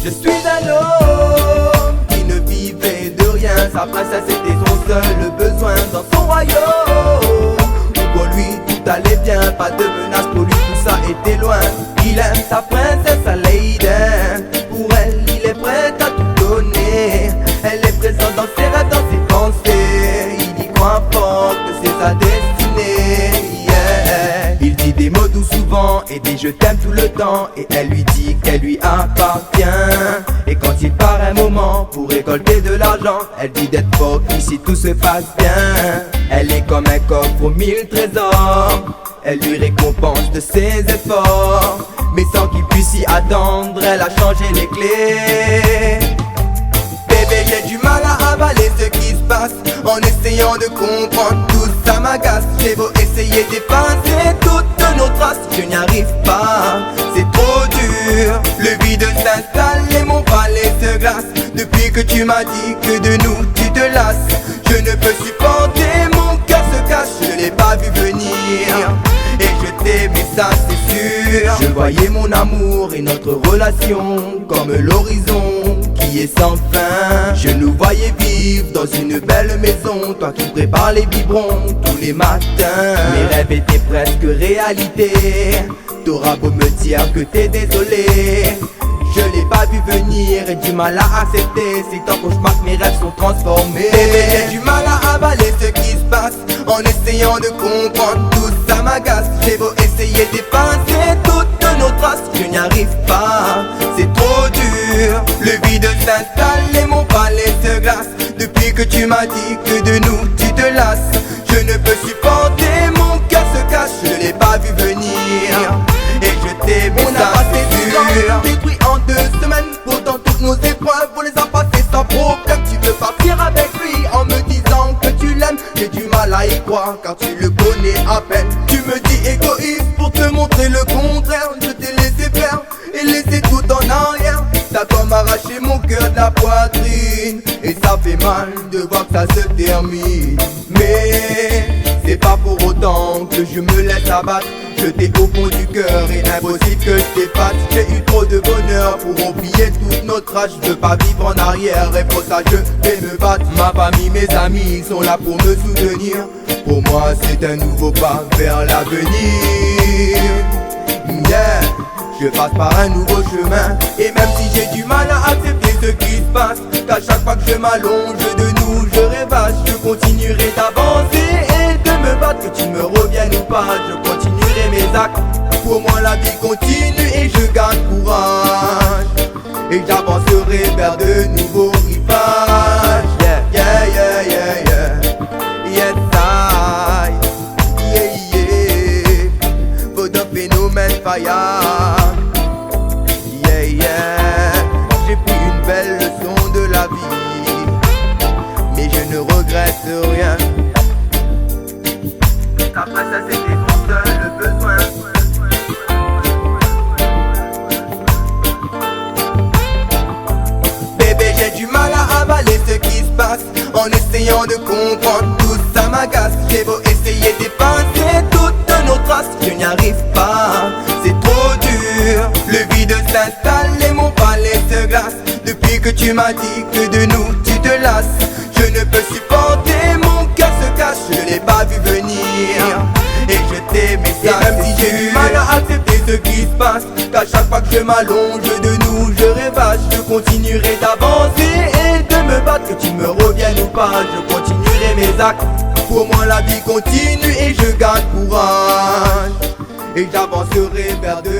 Je suis un homme qui ne vivait de rien. Sa princesse était son seul besoin dans son royaume. Pour lui tout allait bien, pas de menace pour lui, tout ça était loin. Il aime sa princesse à Leiden. Pour elle il est prêt à tout donner. Elle est présente dans ses rêves, dans ses pensées. Il y croit fort que c'est sa destinée, yeah. Il dit des mots doux souvent et des je t'aime tout le temps. Et elle lui dit qu'elle lui appartient. Et quand il part un moment pour récolter de l'argent, elle dit d'être fort qu'ici tout se passe bien. Elle est comme un coffre aux 1000 trésors. Elle lui récompense de ses efforts, mais sans qu'il puisse y attendre, elle a changé les clés. Bébé, j'ai du mal à avaler ce qui se passe. En essayant de comprendre, tout ça m'agace. J'ai beau essayer d'effacer toutes nos traces, je n'y arrive pas, c'est trop dur. Le vide s'installe et mon palais se glace. Depuis que tu m'as dit que de nous tu te lasses, je ne peux supporter, mon cœur se cache. Je l'ai pas vu venir et je t'aimais, ça c'est sûr. Je voyais mon amour et notre relation comme l'horizon qui est sans fin. Je nous voyais vivre dans une belle maison, toi qui prépares les biberons tous les matins. Mes rêves étaient presque réalité. T'auras beau me dire que t'es désolé, je l'ai pas vu venir et du mal à accepter. C'est en cauchemar que mes rêves sont transformés. Bébé, j'ai du mal à avaler ce qui se passe. En essayant de comprendre, tout ça m'agace. J'ai beau essayer d'effacer toutes nos traces, je n'y arrive pas, c'est trop dur. Le vide s'installe et mon palais se glace. Depuis que tu m'as dit que de nous tu te lasses, je ne peux supporter, mon cœur se cache. Je l'ai pas vu venir et je t'aimais, ça c'est sûr. Détruit en 2 semaines, pourtant toutes nos épreuves on les a passées sans problème. Tu veux partir avec lui en me disant que tu l'aimes. J'ai du mal à y croire car tu le connais à peine. Tu me dis égoïste pour te montrer le contraire. Je t'ai laissé faire et laissé tout en arrière. T'as comme arraché mon cœur de la poitrine et ça fait mal de voir que ça se termine. Mais c'est pas pour autant que je me laisse abattre. Je t'ai au fond du cœur et impossible que je t'efface. J'ai eu trop de bonheur pour oublier toute notre âge. Je veux pas vivre en arrière et pour ça je vais me battre. Ma famille, mes amis sont là pour me soutenir. Pour moi c'est un nouveau pas vers l'avenir, yeah. Je passe par un nouveau chemin et même si j'ai du mal à accepter ce qui se passe, qu'à chaque fois que je m'allonge de nous je rêvasse. Je continuerai d'avancer et de me battre. Que tu me reviennes ou pas, je continuerai mes actes. Pour moi la vie continue et je garde courage. Et j'avancerai vers de nouveaux rivages. Yeah, yeah, yeah, yeah, yeah. Yes, I, yeah, yeah. For the phénomène fire. Yeah, yeah. J'ai pris une belle leçon de la vie, mais je ne regrette rien. Ta princesse était son seul besoin. Bébé, j'ai du mal à avaler ce qui se passe. En essayant de comprendre, tout ça m'agace. J'ai beau essayer d'effacer toutes nos traces, je n'y arrive pas, c'est trop dur. Le vide s'installe et mon palais se glace. Depuis que tu m'as dit que de nous tu te lasses, je ne peux supporter, mon cœur se cache. Je l'ai pas vu venir et je t'aimais, ça même si j'ai du mal à accepter ce qui se passe. Qu'à chaque fois que je m'allonge de nous je rêvasse. Je continuerai d'avancer et de me battre. Que tu me reviennes ou pas, je continuerai mes actes. Pour moi la vie continue et je garde courage. Et j'avancerai vers de